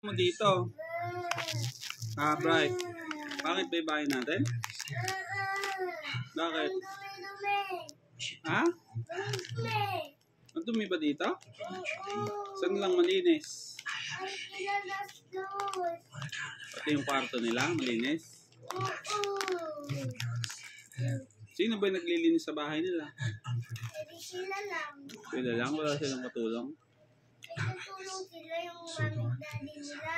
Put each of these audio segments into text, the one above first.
Mo dito. Bright. Bakit ba ibahin natin? Bakit? Ha? Ang dumi ba dito? Saan lang malinis? Pati yung kwarto nila, malinis? Sino ba yung naglilinis sa bahay nila? Sila lang. Sila lang? Wala silang katulong? Tutulong sila yung mamig daddy nila.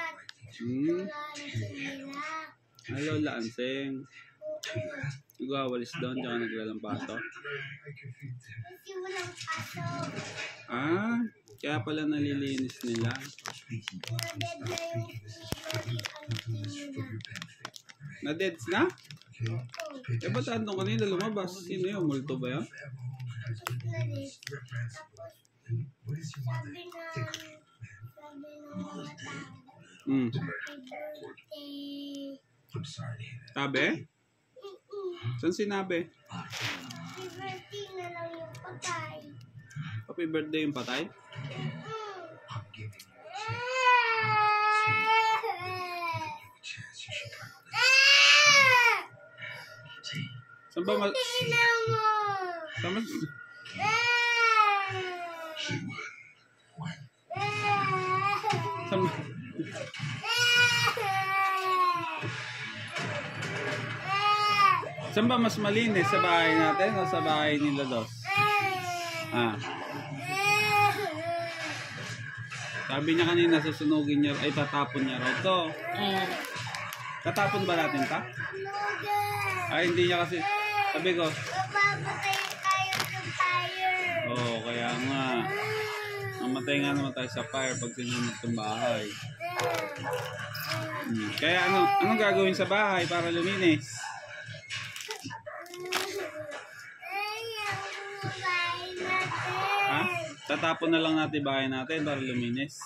Lola nila. Ay, Lola Anseng. Nagwawalis doon, tsaka naglalampaso. Kasi walang pasok. Kaya pala nalilinis nila. Na-dead na yung auntie nila. Na-deads na? Eh, ba't andong kanina lumabas? Sino yun? Multo ba yun? Tapos na-dead. Tapos, sabi ng mga tao, happy birthday. Sabi? Saan sinabi? Happy birthday na lang yung patay. Happy birthday yung patay? Saan ba saan ba mas malinis? Sa bahay natin o sa bahay nila Dos? Sabi niya kanina susunugin niya, ay tatapon niya raw to. Tatapon ba natin ta? Ay hindi niya kasi, sabi ko. Mapapatay tayo sa fire. Oo, kaya nga. Mamatay nga naman tayo sa fire pag sinunod itong bahay. Kaya anong gagawin sa bahay para luminis? Ha? Tatapon na lang natin bahay natin para luminis.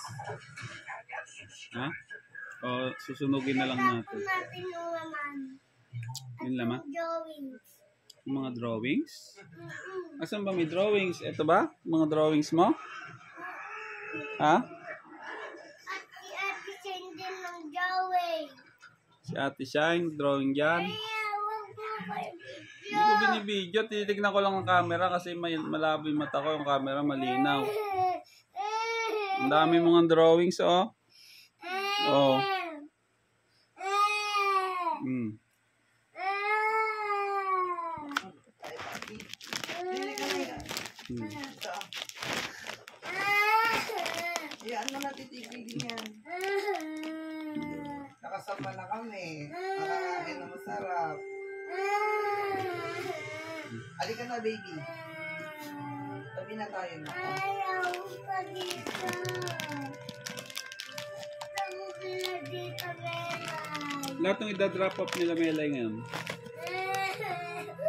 Ha? O susunugin na lang natin. Tapon natin yung laman. Yung laman? Drawings. Yung mga drawings? Asan ba may drawings? Ito ba? Mga drawings mo? Ha? At si Ate Shane din ng drawing. Si Ate Shine, drawing dyan. Kaya huwag mo kayo Hindi ko binibidyo. Titignan ko lang ang camera kasi malabo yung mata ko. Yung camera malinaw. Ang dami mga drawings, oh. Oh. Yan mo natitigil yan. Nakasama na kami. Nakakain na masarap. Halika na, baby. Tabi na tayo na. Ayaw pa dito. Tago sila dito, Melay. Lahat ng idadrop off nila Melay ngayon.